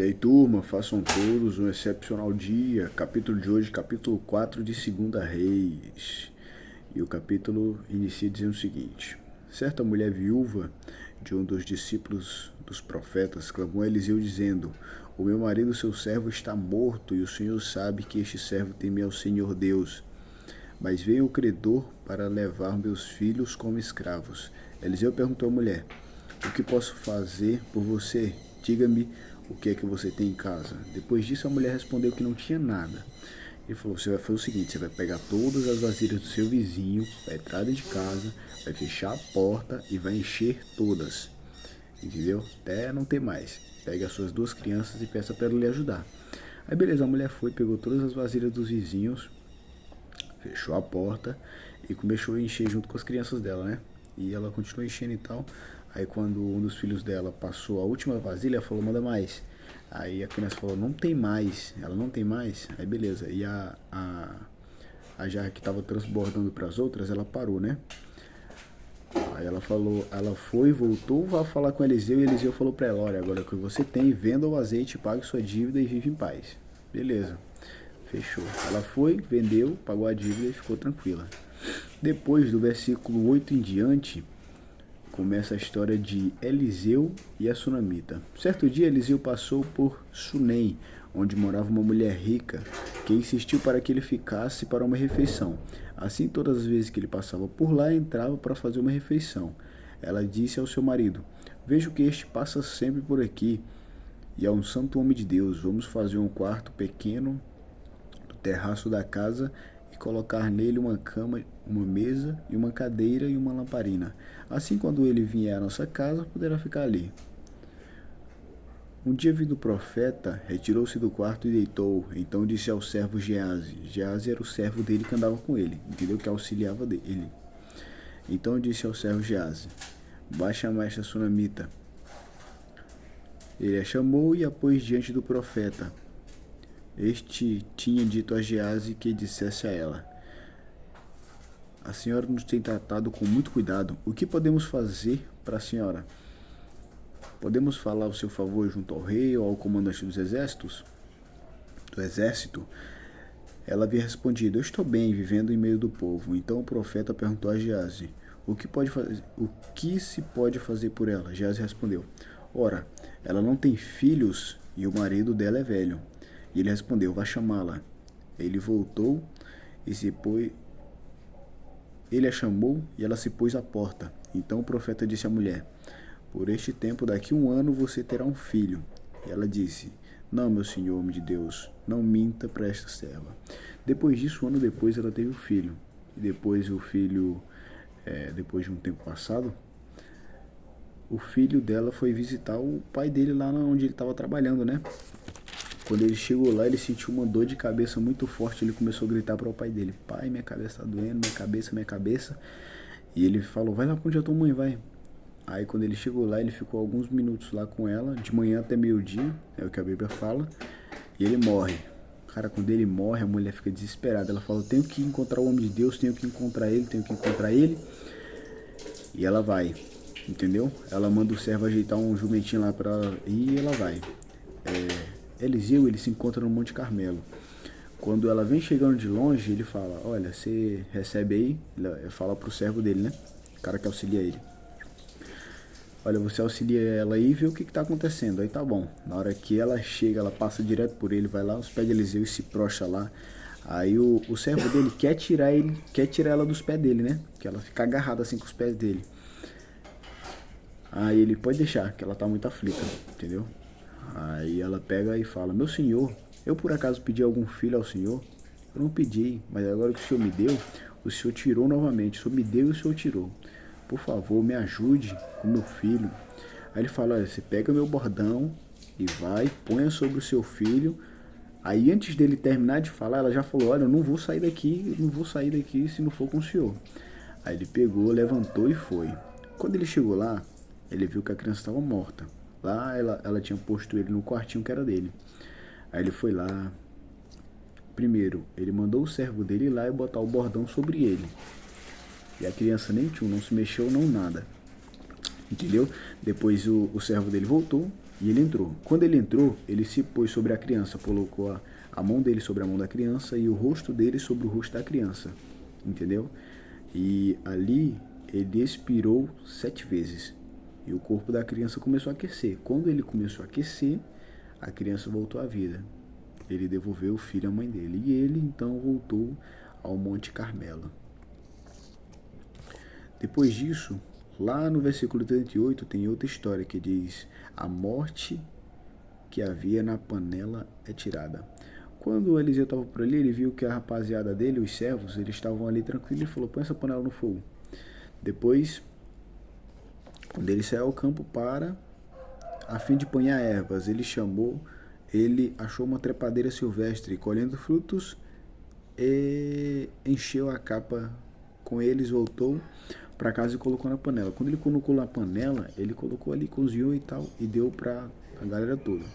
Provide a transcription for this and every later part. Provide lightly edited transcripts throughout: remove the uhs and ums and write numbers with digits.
E aí, turma, façam todos um excepcional dia. Capítulo de hoje, capítulo 4 de Segunda Reis. E o capítulo inicia dizendo o seguinte: certa mulher viúva de um dos discípulos dos profetas clamou a Eliseu dizendo: o meu marido, seu servo, está morto, e o Senhor sabe que este servo teme ao Senhor Deus. Mas veio o credor para levar meus filhos como escravos. Eliseu perguntou à mulher: o que posso fazer por você? Diga-me o que é que você tem em casa. Depois disso, a mulher respondeu que não tinha nada. Ele falou: você vai fazer o seguinte, você vai pegar todas as vasilhas do seu vizinho, vai entrar dentro de casa, vai fechar a porta e vai encher todas. Entendeu? Até não ter mais. Pegue as suas duas crianças e peça para ela lhe ajudar. Aí beleza, a mulher foi, pegou todas as vasilhas dos vizinhos, fechou a porta e começou a encher junto com as crianças dela, né? E ela continuou enchendo e tal. Aí quando um dos filhos dela passou a última vasilha, ela falou: manda mais. Aí a criança falou: não tem mais. Ela: não tem mais? Aí beleza. E a jarra que estava transbordando para as outras, ela parou, né? Aí ela falou, ela foi, voltou, vai falar com Eliseu, e Eliseu falou para ela: olha, agora que você tem, venda o azeite, pague sua dívida e vive em paz. Beleza. Fechou. Ela foi, vendeu, pagou a dívida e ficou tranquila. Depois do versículo 8 em diante, começa a história de Eliseu e a sunamita. Certo dia, Eliseu passou por Sunem, onde morava uma mulher rica, que insistiu para que ele ficasse para uma refeição. Assim, todas as vezes que ele passava por lá, entrava para fazer uma refeição. Ela disse ao seu marido: vejo que este passa sempre por aqui, e é um santo homem de Deus. Vamos fazer um quarto pequeno no terraço da casa e colocar nele uma cama, uma mesa e uma cadeira e uma lamparina. Assim, quando ele vier à nossa casa, poderá ficar ali. Um dia, vindo o profeta, retirou-se do quarto e deitou. Então disse ao servo Geazi. Geazi era o servo dele que andava com ele, entendeu? Que auxiliava dele. Então disse ao servo Geazi: vai chamar esta sunamita. Ele a chamou e a pôs diante do profeta. Este tinha dito a Geazi que dissesse a ela: a senhora nos tem tratado com muito cuidado. O que podemos fazer para a senhora? Podemos falar o seu favor junto ao rei ou ao comandante dos exércitos? Do exército? Ela havia respondido: eu estou bem, vivendo em meio do povo. Então o profeta perguntou a Geazi: o que se pode fazer por ela? Geazi respondeu: ora, ela não tem filhos e o marido dela é velho. E ele respondeu: vá chamá-la. Ele voltou e se pôs. Ele a chamou e ela se pôs à porta. Então o profeta disse à mulher: por este tempo, daqui 1 ano, você terá um filho. E ela disse: não, meu senhor, homem de Deus, não minta para esta serva. Depois disso, 1 ano depois, ela teve um filho. E depois o filho, depois de um tempo passado, o filho dela foi visitar o pai dele lá onde ele estava trabalhando, né? Quando ele chegou lá, ele sentiu uma dor de cabeça muito forte. Ele começou a gritar para o pai dele: pai, minha cabeça está doendo, minha cabeça, minha cabeça. E ele falou: vai lá para onde a tua mãe vai. Aí quando ele chegou lá, ele ficou alguns minutos lá com ela, de manhã até meio-dia, é o que a Bíblia fala, e ele morre. Cara, quando ele morre, a mulher fica desesperada. Ela fala: tenho que encontrar o homem de Deus, tenho que encontrar ele, tenho que encontrar ele. E ela vai, entendeu? Ela manda o servo ajeitar um jumentinho lá pra ela ir, e ela vai. Eliseu, ele se encontra no Monte Carmelo. Quando ela vem chegando de longe, ele fala: olha, você recebe aí, ele fala pro servo dele, né? O cara que auxilia ele: olha, você auxilia ela aí e vê o que está acontecendo. Aí tá bom. Na hora que ela chega, ela passa direto por ele, vai lá aos pés de Eliseu e se prostra lá. Aí o servo dele quer tirar ela dos pés dele, né? Que ela fica agarrada assim com os pés dele. Aí ele: pode deixar, que ela tá muito aflita, entendeu? Aí ela pega e fala: meu senhor, eu por acaso pedi algum filho ao senhor? Eu não pedi, mas agora que o senhor me deu, o senhor tirou novamente. O senhor me deu e o senhor tirou. Por favor, me ajude com meu filho. Aí ele fala: olha, você pega meu bordão e vai, ponha sobre o seu filho. Aí antes dele terminar de falar, ela já falou: olha, eu não vou sair daqui, se não for com o senhor. Aí ele pegou, levantou e foi. Quando ele chegou lá, ele viu que a criança estava morta. Lá ela tinha posto ele no quartinho que era dele. Aí ele foi lá. Primeiro, ele mandou o servo dele ir lá e botar o bordão sobre ele. E a criança nem não se mexeu, não nada. Entendeu? Depois o servo dele voltou, E ele entrou. Quando ele entrou, ele se pôs sobre a criança, colocou a mão dele sobre a mão da criança e o rosto dele sobre o rosto da criança. Entendeu? E ali ele expirou 7 vezes. E o corpo da criança começou a aquecer. Quando ele começou a aquecer, a criança voltou à vida. Ele devolveu o filho à mãe dele. E ele então voltou ao Monte Carmelo. Depois disso, lá no versículo 38 tem outra história que diz: a morte que havia na panela é tirada. Quando Eliseu estava por ali, ele viu que a rapaziada dele, os servos, eles estavam ali tranquilos e falou: põe essa panela no fogo. Depois, quando ele saiu ao campo a fim de apanhar ervas, ele achou uma trepadeira silvestre, colhendo frutos, e encheu a capa com eles, voltou para casa e colocou na panela. Quando ele colocou na panela, ele colocou ali, cozinhou e tal, e deu para a galera toda.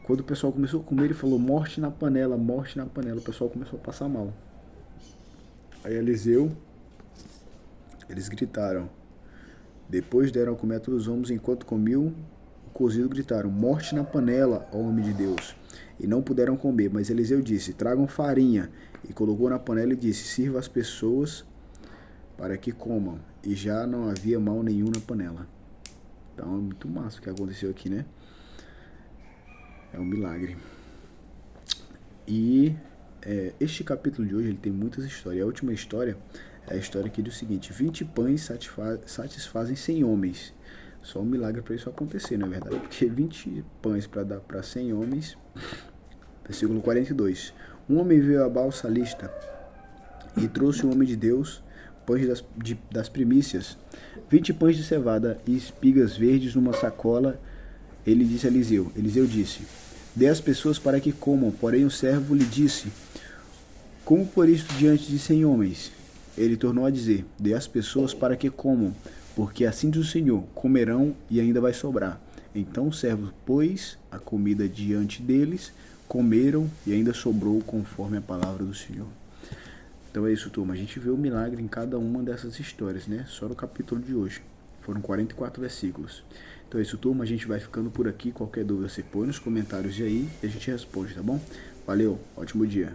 Quando o pessoal começou a comer, ele falou: morte na panela, morte na panela. O pessoal começou a passar mal. Aí Eliseu, eles gritaram. Depois deram a comer a todos os homens. Enquanto comiam o cozido, gritaram: morte na panela, ó homem de Deus. E não puderam comer. Mas Eliseu disse: tragam farinha. E colocou na panela e disse: sirva as pessoas para que comam. E já não havia mal nenhum na panela. Então é muito massa o que aconteceu aqui, né? É um milagre. E este capítulo de hoje ele tem muitas histórias. A última história é a história aqui do seguinte: 20 pães satisfazem 100 homens. Só um milagre para isso acontecer, na verdade. Porque 20 pães para dar para 100 homens. Versículo 42. Um homem veio a Baal Salista e trouxe o homem de Deus pães das primícias, 20 pães de cevada e espigas verdes numa sacola. Ele disse a Eliseu. Eliseu disse: dê às pessoas para que comam. Porém o servo lhe disse: como por isto diante de 100 homens? Ele tornou a dizer: dê às pessoas para que comam, porque assim diz o Senhor: comerão e ainda vai sobrar. Então o servo pôs a comida diante deles, comeram e ainda sobrou conforme a palavra do Senhor. Então é isso, turma. A gente vê o milagre em cada uma dessas histórias, né? Só no capítulo de hoje. Foram 44 versículos. Então é isso, turma. A gente vai ficando por aqui. Qualquer dúvida você põe nos comentários aí e a gente responde, tá bom? Valeu, ótimo dia.